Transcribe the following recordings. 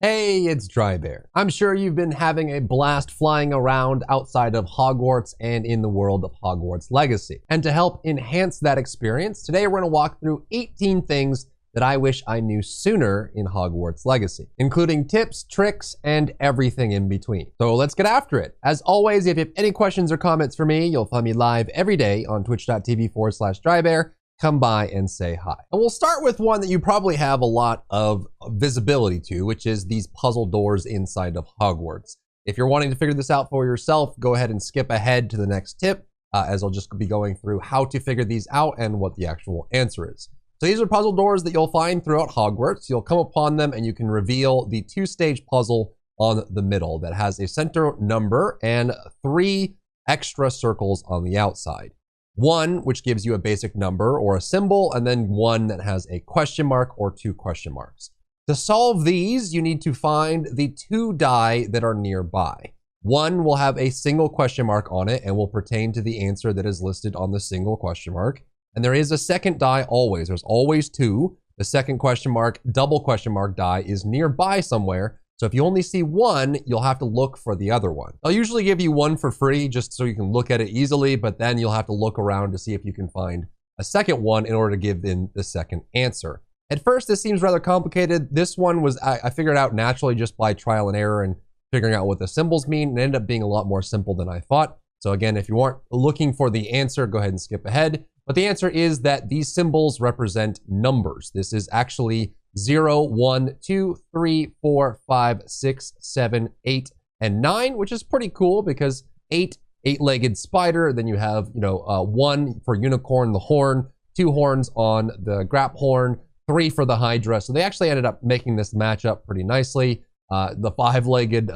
Hey, it's Drybear. I'm sure you've been having a blast flying around outside of Hogwarts and in the world of Hogwarts Legacy. And to help enhance that experience, today we're going to walk through 18 things that I wish I knew sooner in Hogwarts Legacy, including tips, tricks, and everything in between. So let's get after it. As always, if you have any questions or comments for me, you'll find me live every day on twitch.tv/Drybear. Come by and say hi. And we'll start with one that you probably have a lot of visibility to, which is these puzzle doors inside of Hogwarts. If you're wanting to figure this out for yourself, go ahead and skip ahead to the next tip, as I'll just be going through how to figure these out and what the actual answer is. So these are puzzle doors that you'll find throughout Hogwarts. You'll come upon them and you can reveal the two-stage puzzle on the middle that has a center number and 3 extra circles on the outside. One, which gives you a basic number or a symbol, and then one that has a question mark or 2 question marks. To solve these, you need to find the 2 die that are nearby. One will have a single question mark on it and will pertain to the answer that is listed on the single question mark. And there is a second die always. There's always 2. The second question mark, double question mark die is nearby somewhere. So if you only see one, you'll have to look for the other one. I'll usually give you one for free just so you can look at it easily, but then you'll have to look around to see if you can find a second one in order to give in the second answer. At first, this seems rather complicated. This one was, I figured out naturally just by trial and error and figuring out what the symbols mean. It ended up being a lot more simple than I thought. So again, if you aren't looking for the answer, go ahead and skip ahead. But the answer is that these symbols represent numbers. This is actually 0, 1, 2, 3, 4, 5, 6, 7, 8, and 9, which is pretty cool because 8, 8-legged spider. Then you have, 1 for unicorn, the horn, 2 horns on the grap horn, 3 for the hydra. So they actually ended up making this match up pretty nicely. The 5-legged,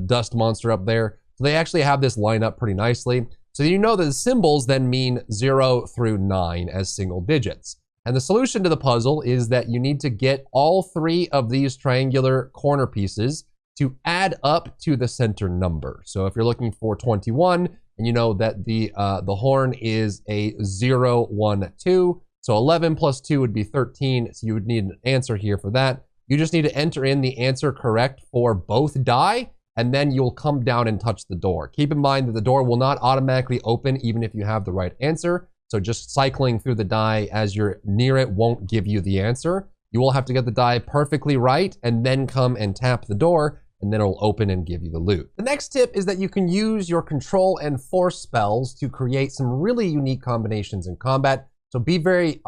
dust monster up there. So they actually have this line up pretty nicely. So you know that the symbols then mean 0 through 9 as single digits. And the solution to the puzzle is that you need to get all 3 of these triangular corner pieces to add up to the center number. So if you're looking for 21, and you know that the horn is a 0, 1, 2, so 11 plus 2 would be 13, so you would need an answer here for that. You just need to enter in the answer correct for both die, and then you'll come down and touch the door. Keep in mind that the door will not automatically open even if you have the right answer. So just cycling through the die as you're near it won't give you the answer. You will have to get the die perfectly right and then come and tap the door, and then it'll open and give you the loot. The next tip is that you can use your control and force spells to create some really unique combinations in combat. So be very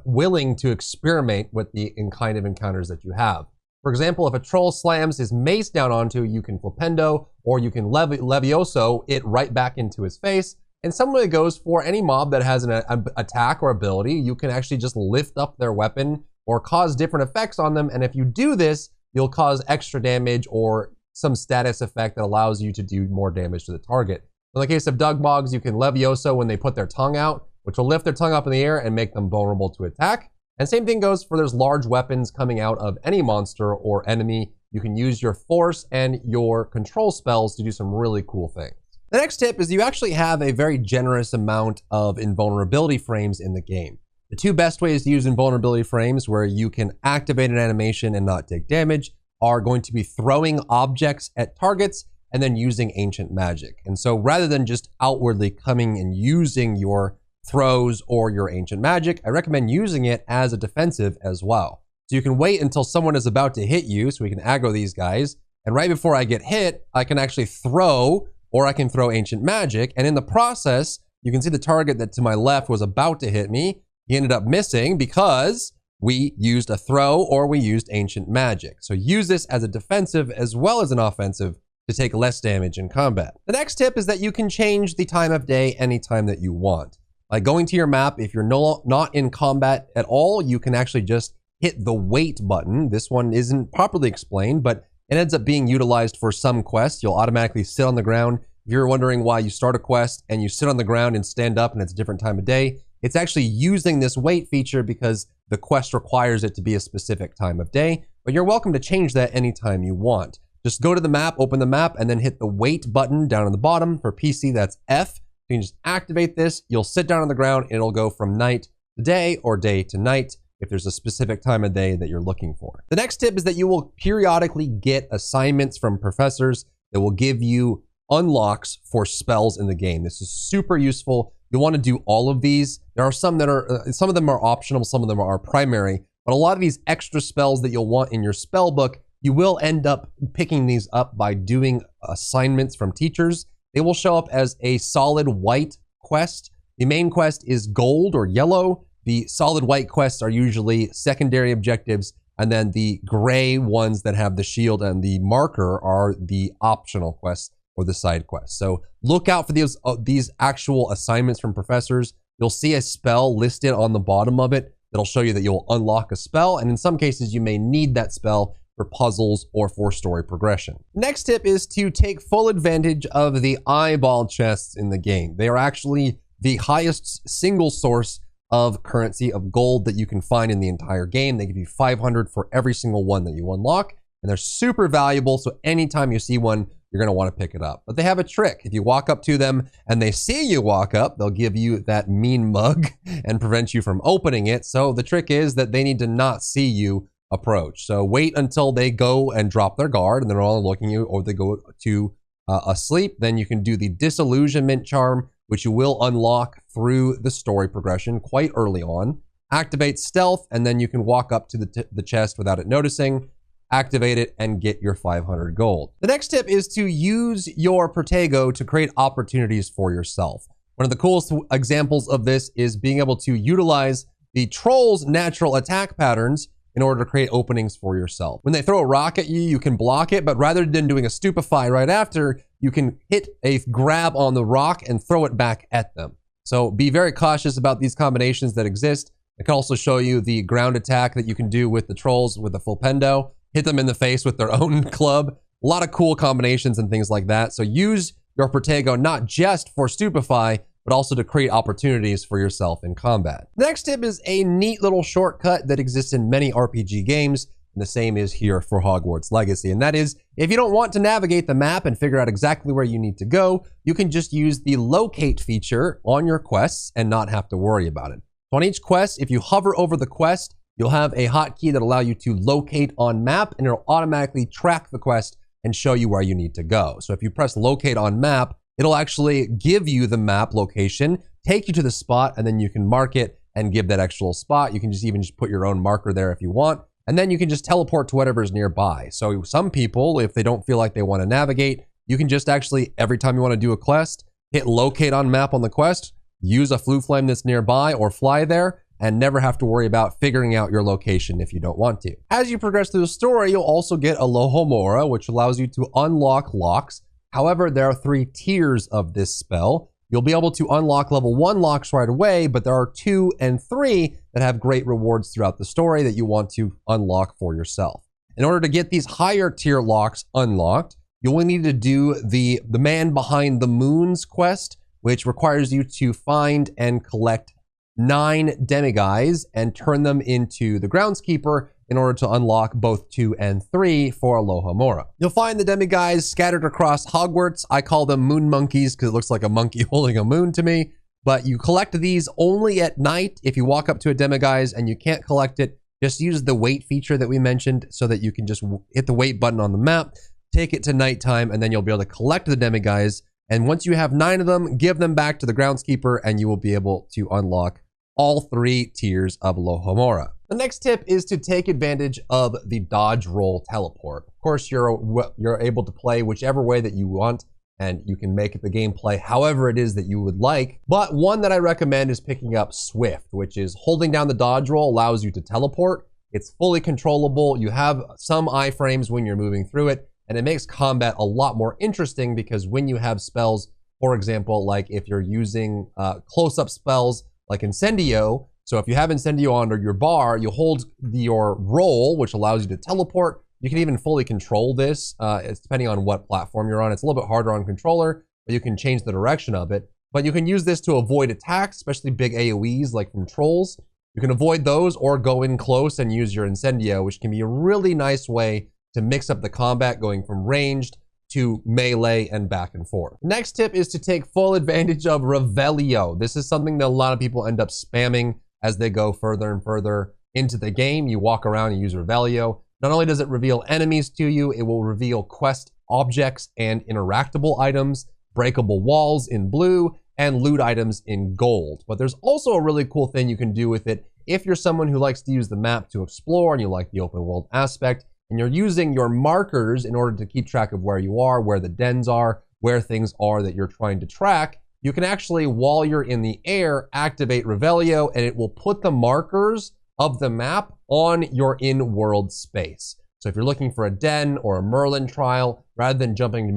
willing to experiment with the kind of encounters that you have. For example, if a troll slams his mace down onto you, can flipendo, or you can levioso it right back into his face. And someone that goes for any mob that has an attack or ability, you can actually just lift up their weapon or cause different effects on them. And if you do this, you'll cause extra damage or some status effect that allows you to do more damage to the target. In the case of Dugmogs, you can levioso when they put their tongue out, which will lift their tongue up in the air and make them vulnerable to attack. And same thing goes for there's large weapons coming out of any monster or enemy. You can use your force and your control spells to do some really cool things. The next tip is you actually have a very generous amount of invulnerability frames in the game. The 2 best ways to use invulnerability frames where you can activate an animation and not take damage are going to be throwing objects at targets and then using ancient magic. And so rather than just outwardly coming and using your throws or your ancient magic, I recommend using it as a defensive as well. So you can wait until someone is about to hit you so we can aggro these guys. And right before I get hit, I can actually throw, or I can throw ancient magic. And in the process, you can see the target that to my left was about to hit me. He ended up missing because we used a throw or we used ancient magic. So use this as a defensive as well as an offensive to take less damage in combat. The next tip is that you can change the time of day anytime that you want. By going to your map, if you're not in combat at all, you can actually just hit the wait button. This one isn't properly explained, but it ends up being utilized for some quests. You'll automatically sit on the ground. If you're wondering why you start a quest and you sit on the ground and stand up and it's a different time of day, it's actually using this wait feature because the quest requires it to be a specific time of day, but you're welcome to change that anytime you want. Just go to the map, open the map, and then hit the wait button down on the bottom. For PC, that's F. You can just activate this. You'll sit down on the ground and it'll go from night to day or day to night. if there's a specific time of day that you're looking for. The next tip is that you will periodically get assignments from professors that will give you unlocks for spells in the game. This is super useful. You'll want to do all of these. There are some that are, some of them are optional, some of them are primary, but a lot of these extra spells that you'll want in your spell book, you will end up picking these up by doing assignments from teachers. They will show up as a solid white quest. The main quest is gold or yellow. The solid white quests are usually secondary objectives, and then the gray ones that have the shield and the marker are the optional quests or the side quests. So look out for these actual assignments from professors. You'll see a spell listed on the bottom of it that'll show you that you'll unlock a spell, and in some cases you may need that spell for puzzles or for story progression. Next tip is to take full advantage of the eyeball chests in the game. They are actually the highest single source of currency of gold that you can find in the entire game. They give you 500 for every single one that you unlock, and they're super valuable, so anytime you see one, you're gonna wanna pick it up. But they have a trick. If you walk up to them and they see you walk up, they'll give you that mean mug and prevent you from opening it. So the trick is that they need to not see you approach. So wait until they go and drop their guard and they're all looking at you, or they go to asleep. Then you can do the disillusionment charm, which you will unlock through the story progression quite early on. Activate stealth, and then you can walk up to the chest without it noticing, activate it, and get your 500 gold. The next tip is to use your Protego to create opportunities for yourself. One of the coolest examples of this is being able to utilize the troll's natural attack patterns in order to create openings for yourself. When they throw a rock at you, you can block it, but rather than doing a stupefy right after, you can hit a grab on the rock and throw it back at them. So be very cautious about these combinations that exist. I can also show you the ground attack that you can do with the trolls with the Fulpendo, hit them in the face with their own club. A lot of cool combinations and things like that. So use your Protego not just for stupefy, but also to create opportunities for yourself in combat. The next tip is a neat little shortcut that exists in many RPG games, and the same is here for Hogwarts Legacy. And that is, if you don't want to navigate the map and figure out exactly where you need to go, you can just use the locate feature on your quests and not have to worry about it. So on each quest, if you hover over the quest, you'll have a hotkey that allows you to locate on map, and it'll automatically track the quest and show you where you need to go. So if you press locate on map, it'll actually give you the map location, take you to the spot, and then you can mark it and give that actual spot. You can just put your own marker there if you want, and then you can just teleport to whatever's nearby. So some people, if they don't feel like they want to navigate, you can just actually, every time you want to do a quest, hit locate on map on the quest, use a flue flame that's nearby or fly there, and never have to worry about figuring out your location if you don't want to. As you progress through the story, you'll also get Alohomora, which allows you to unlock locks. However, there are 3 tiers of this spell. You'll be able to unlock level 1 locks right away, but there are 2 and 3 that have great rewards throughout the story that you want to unlock for yourself. In order to get these higher tier locks unlocked, you will need to do the Man Behind the Moons quest, which requires you to find and collect 9 demiguise and turn them into the groundskeeper in order to unlock both 2 and 3 for Alohomora. You'll find the demiguise scattered across Hogwarts. I call them moon monkeys because it looks like a monkey holding a moon to me. But you collect these only at night. If you walk up to a demiguise and you can't collect it, just use the wait feature that we mentioned so that you can just hit the wait button on the map, take it to nighttime, and then you'll be able to collect the demiguise. And once you have 9 of them, give them back to the groundskeeper and you will be able to unlock all 3 tiers of Alohomora. The next tip is to take advantage of the dodge roll teleport. Of course, you're able to play whichever way that you want, and you can make the gameplay however it is that you would like. But one that I recommend is picking up Swift, which is holding down the dodge roll allows you to teleport. It's fully controllable. You have some iframes when you're moving through it, and it makes combat a lot more interesting because when you have spells, for example, like if you're using close-up spells like Incendio, so if you have Incendio under your bar, you hold your roll, which allows you to teleport. You can even fully control this. It's depending on what platform you're on. It's a little bit harder on controller, but you can change the direction of it. But you can use this to avoid attacks, especially big AoEs like from trolls. You can avoid those or go in close and use your Incendio, which can be a really nice way to mix up the combat going from ranged to melee and back and forth. Next tip is to take full advantage of Revelio. This is something that a lot of people end up spamming as they go further and further into the game, you walk around and use Revelio. Not only does it reveal enemies to you, it will reveal quest objects and interactable items, breakable walls in blue, and loot items in gold. But there's also a really cool thing you can do with it if you're someone who likes to use the map to explore and you like the open world aspect, and you're using your markers in order to keep track of where you are, where the dens are, where things are that you're trying to track. You can actually, while you're in the air, activate Revelio, and it will put the markers of the map on your in-world space. So if you're looking for a den or a Merlin trial, rather than jumping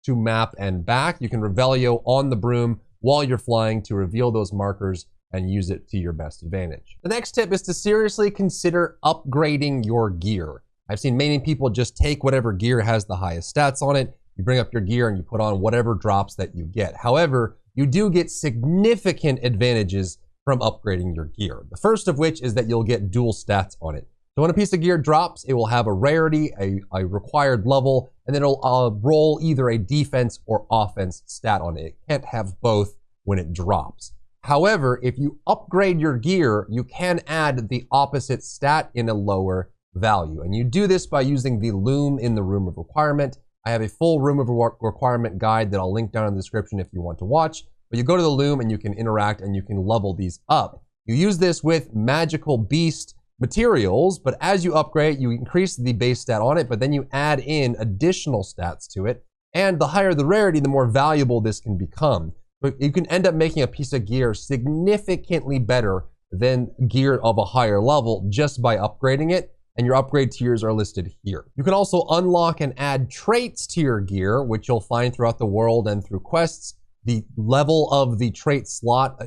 to map and back, you can Revelio on the broom while you're flying to reveal those markers and use it to your best advantage. The next tip is to seriously consider upgrading your gear. I've seen many people just take whatever gear has the highest stats on it. You bring up your gear and you put on whatever drops that you get. However, you do get significant advantages from upgrading your gear. The first of which is that you'll get dual stats on it. So when a piece of gear drops, it will have a rarity, a required level, and then it'll roll either a defense or offense stat on it. It can't have both when it drops. However, if you upgrade your gear, you can add the opposite stat in a lower value. And you do this by using the loom in the room of requirement. I have a full room of requirement guide that I'll link down in the description if you want to watch. But you go to the loom and you can interact and you can level these up. You use this with magical beast materials, but as you upgrade, you increase the base stat on it, but then you add in additional stats to it. And the higher the rarity, the more valuable this can become. But you can end up making a piece of gear significantly better than gear of a higher level just by upgrading it. And your upgrade tiers are listed here. You can also unlock and add traits to your gear, which you'll find throughout the world and through quests. The level of the trait slot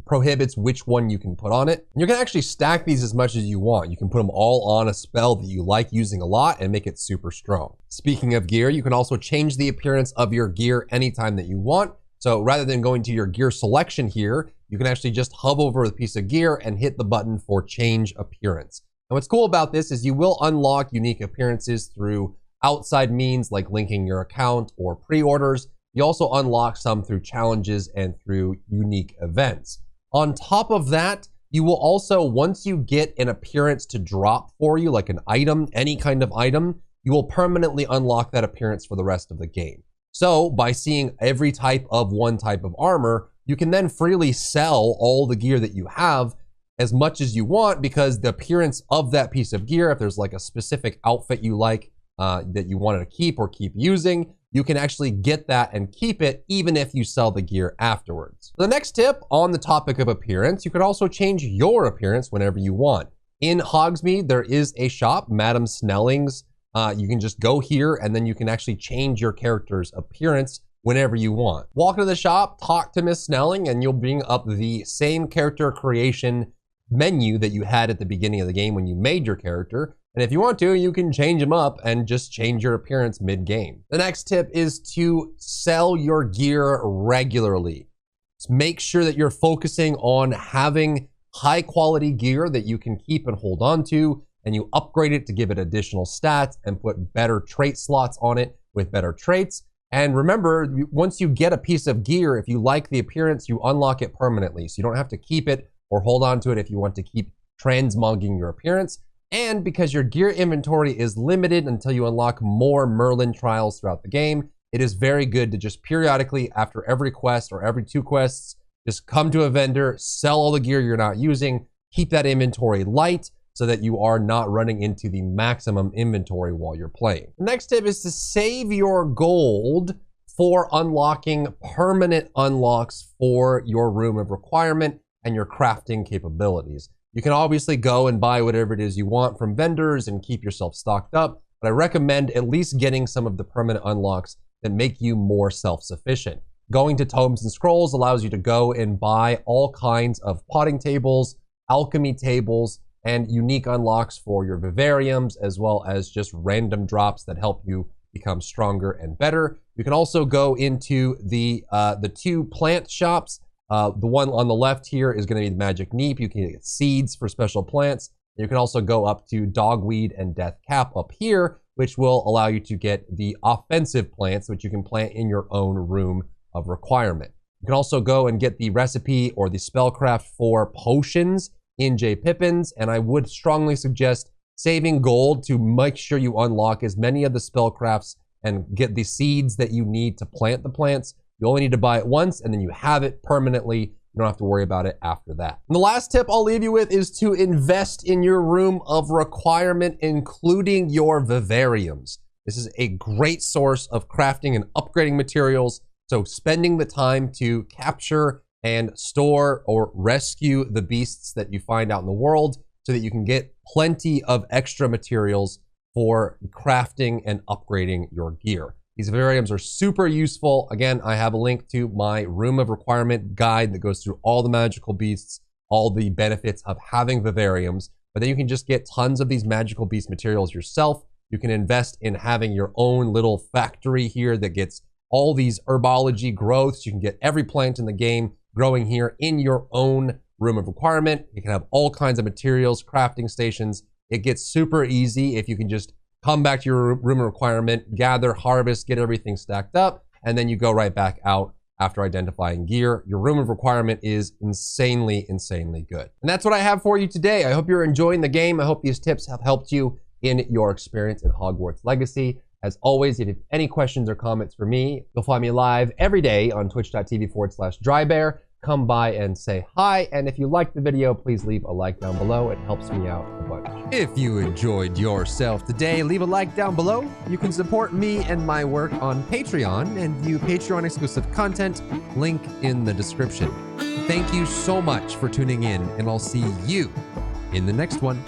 prohibits which one you can put on it. And you can actually stack these as much as you want. You can put them all on a spell that you like using a lot and make it super strong. Speaking of gear, you can also change the appearance of your gear anytime that you want. So rather than going to your gear selection here, you can actually just hover over the piece of gear and hit the button for change appearance. And what's cool about this is you will unlock unique appearances through outside means like linking your account or pre-orders. You also unlock some through challenges and through unique events. On top of that, you will also, once you get an appearance to drop for you, like an item, any kind of item, you will permanently unlock that appearance for the rest of the game. So by seeing every type of one type of armor, you can then freely sell all the gear that you have as much as you want, because the appearance of that piece of gear, if there's like a specific outfit you like that you wanted to keep or keep using, you can actually get that and keep it even if you sell the gear afterwards. The next tip on the topic of appearance, you could also change your appearance whenever you want. In Hogsmeade, there is a shop, Madam Snelling's. You can just go here and then you can actually change your character's appearance whenever you want. Walk into the shop, talk to Miss Snelling, and you'll bring up the same character creation menu that you had at the beginning of the game when you made your character. And if you want to, you can change them up and just change your appearance mid-game. The next tip is to sell your gear regularly. Just make sure that you're focusing on having high quality gear that you can keep and hold on to, and you upgrade it to give it additional stats and put better trait slots on it with better traits. And remember, once you get a piece of gear, if you like the appearance, you unlock it permanently. So you don't have to keep it or hold on to it if you want to keep transmogging your appearance. And because your gear inventory is limited until you unlock more Merlin trials throughout the game, it is very good to just periodically, after every quest or every 2 quests, just come to a vendor, sell all the gear you're not using, keep that inventory light so that you are not running into the maximum inventory while you're playing. The next tip is to save your gold for unlocking permanent unlocks for your room of requirement and your crafting capabilities. You can obviously go and buy whatever it is you want from vendors and keep yourself stocked up, but I recommend at least getting some of the permanent unlocks that make you more self-sufficient. Going to Tomes and Scrolls allows you to go and buy all kinds of potting tables, alchemy tables, and unique unlocks for your vivariums, as well as just random drops that help you become stronger and better. You can also go into the 2 plant shops. The one on the left here is going to be the Magic Neep. You can get seeds for special plants. You can also go up to Dogweed and Death Cap up here, which will allow you to get the offensive plants, which you can plant in your own room of requirement. You can also go and get the recipe or the spellcraft for potions in J. Pippin's, and I would strongly suggest saving gold to make sure you unlock as many of the spellcrafts and get the seeds that you need to plant the plants. You only need to buy it once, and then you have it permanently. You don't have to worry about it after that. And the last tip I'll leave you with is to invest in your room of requirement, including your vivariums. This is a great source of crafting and upgrading materials. So spending the time to capture and store or rescue the beasts that you find out in the world so that you can get plenty of extra materials for crafting and upgrading your gear. These vivariums are super useful. Again, I have a link to my room of requirement guide that goes through all the magical beasts, all the benefits of having vivariums, but then you can just get tons of these magical beast materials yourself. You can invest in having your own little factory here that gets all these herbology growths. You can get every plant in the game growing here in your own room of requirement. You can have all kinds of materials, crafting stations. It gets super easy if you can just come back to your room of requirement, gather, harvest, get everything stacked up, and then you go right back out after identifying gear. Your room of requirement is insanely, insanely good. And that's what I have for you today. I hope you're enjoying the game. I hope these tips have helped you in your experience in Hogwarts Legacy. As always, if you have any questions or comments for me, you'll find me live every day on twitch.tv/Drybear. Come by and say hi. And if you liked the video, please leave a like down below. It helps me out a bunch. If you enjoyed yourself today, leave a like down below. You can support me and my work on Patreon and view Patreon exclusive content, link in the description. Thank you so much for tuning in, and I'll see you in the next one.